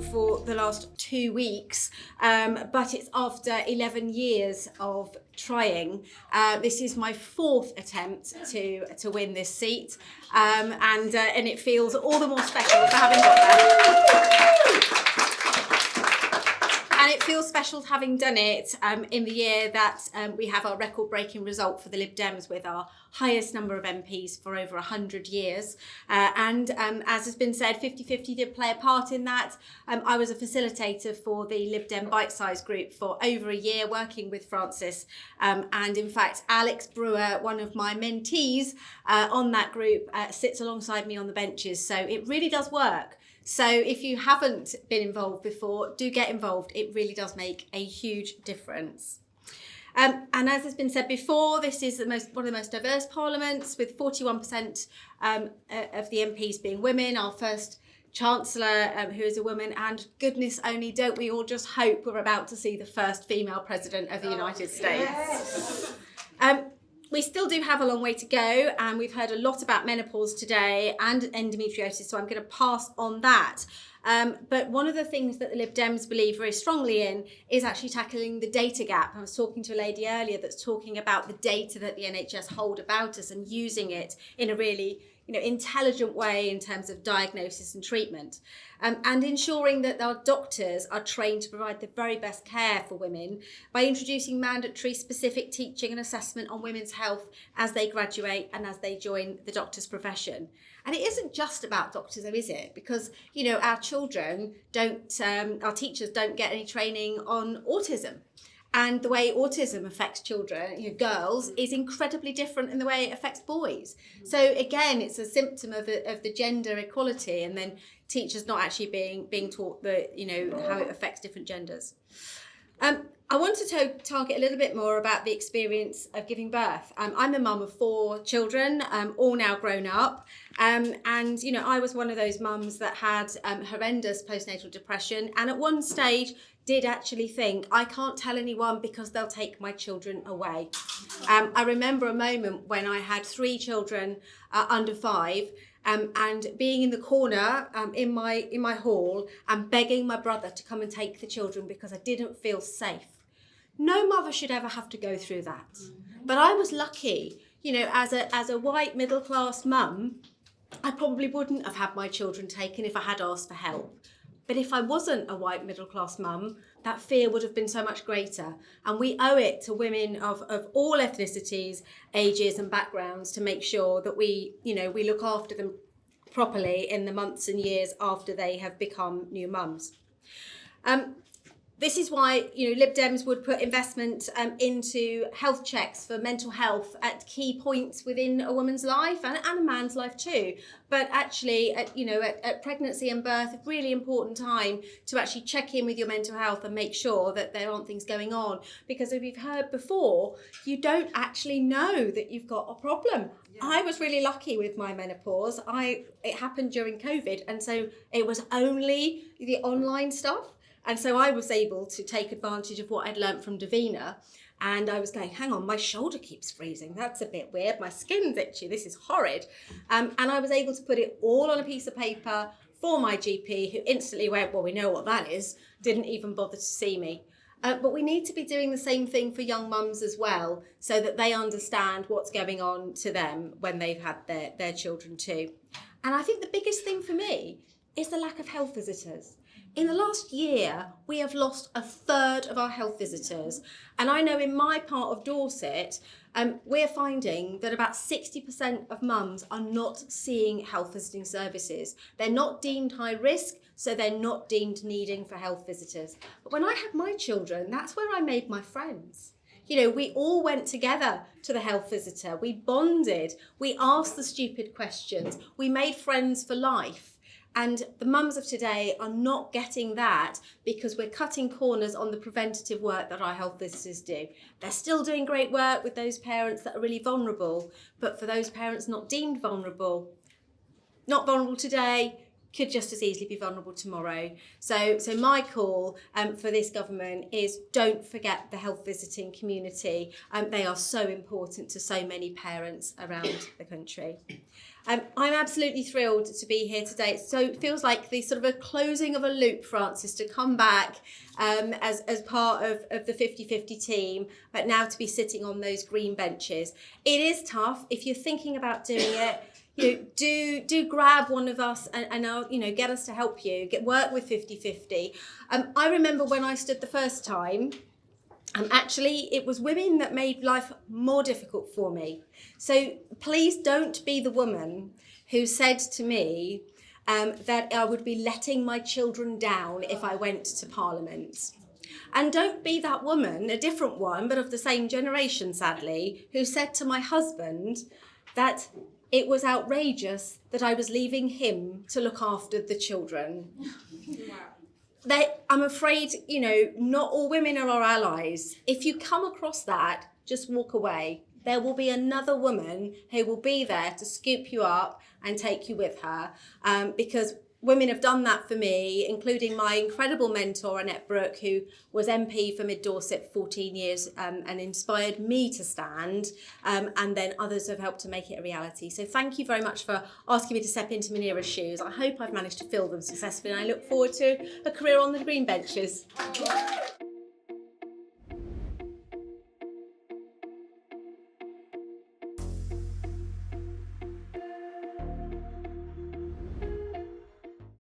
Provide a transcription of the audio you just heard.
for the last 2 weeks, but it's after 11 years of trying. This is my 4th attempt to win this seat, and it feels all the more special for having got there. And it feels special having done it in the year that we have our record-breaking result for the Lib Dems with our highest number of MPs for over 100 years. And as has been said, 50-50 did play a part in that. I was a facilitator for the Lib Dem bite-size group for over a year, working with Francis. And in fact, Alex Brewer, one of my mentees on that group, sits alongside me on the benches. So it really does work. So if you haven't been involved before, do get involved. It really does make a huge difference. And as has been said before, this is one of the most diverse parliaments, with 41% of the MPs being women. Our first Chancellor, who is a woman, and goodness only, don't we all just hope we're about to see the first female President of the United States. Yes. We still do have a long way to go, and we've heard a lot about menopause today and endometriosis, so I'm going to pass on that. But one of the things that the Lib Dems believe very strongly in is actually tackling the data gap. I was talking to a lady earlier that's talking about the data that the NHS hold about us and using it in a really intelligent way in terms of diagnosis and treatment, and ensuring that our doctors are trained to provide the very best care for women by introducing mandatory specific teaching and assessment on women's health as they graduate and as they join the doctor's profession. And it isn't just about doctors, though, is it? Because, our children our teachers don't get any training on autism. And the way autism affects children, girls, is incredibly different in the way it affects boys. So again, it's a symptom of the gender equality, and then teachers not actually being taught how it affects different genders. I want to target a little bit more about the experience of giving birth. I'm a mum of 4 children, all now grown up. And I was one of those mums that had horrendous postnatal depression, and at one stage did actually think, I can't tell anyone because they'll take my children away. I remember a moment when I had 3 children under 5, and being in the corner in my hall and begging my brother to come and take the children because I didn't feel safe. No mother should ever have to go through that. But I was lucky, as a white middle class mum, I probably wouldn't have had my children taken if I had asked for help. But if I wasn't a white middle class mum, that fear would have been so much greater. And we owe it to women of all ethnicities, ages and backgrounds to make sure that we look after them properly in the months and years after they have become new mums. This is why Lib Dems would put investment into health checks for mental health at key points within a woman's life and a man's life too. But actually, at pregnancy and birth, a really important time to actually check in with your mental health and make sure that there aren't things going on. Because as we've heard before, you don't actually know that you've got a problem. Yeah. I was really lucky with my menopause. It happened during COVID, and so it was only the online stuff. And so I was able to take advantage of what I'd learnt from Davina. And I was going, hang on, my shoulder keeps freezing. That's a bit weird. My skin's itchy. This is horrid. And I was able to put it all on a piece of paper for my GP, who instantly went, well, we know what that is. Didn't even bother to see me. But we need to be doing the same thing for young mums as well, so that they understand what's going on to them when they've had their children too. And I think the biggest thing for me is the lack of health visitors. In the last year, we have lost 1/3 of our health visitors. And I know in my part of Dorset, we're finding that about 60% of mums are not seeing health visiting services. They're not deemed high risk, so they're not deemed needing for health visitors. But when I had my children, that's where I made my friends. We all went together to the health visitor. We bonded. We asked the stupid questions. We made friends for life. And the mums of today are not getting that because we're cutting corners on the preventative work that our health visitors do. They're still doing great work with those parents that are really vulnerable, but for those parents not deemed vulnerable, not vulnerable today, could just as easily be vulnerable tomorrow. So my call for this government is don't forget the health visiting community. They are so important to so many parents around the country. I'm absolutely thrilled to be here today. So it feels like the sort of a closing of a loop, Francis, to come back as part of the 50-50 team, but now to be sitting on those green benches. It is tough. If you're thinking about doing it, do grab one of us and I'll, get us to help you, work with 50-50. I remember when I stood the first time, actually, it was women that made life more difficult for me. So please don't be the woman who said to me that I would be letting my children down if I went to Parliament. And don't be that woman, a different one, but of the same generation, sadly, who said to my husband that it was outrageous that I was leaving him to look after the children. I'm afraid, not all women are our allies. If you come across that, just walk away. There will be another woman who will be there to scoop you up and take you with her, because women have done that for me, including my incredible mentor, Annette Brooke, who was MP for Mid Dorset for 14 years and inspired me to stand, and then others have helped to make it a reality. So thank you very much for asking me to step into Munira's shoes. I hope I've managed to fill them successfully, and I look forward to a career on the green benches.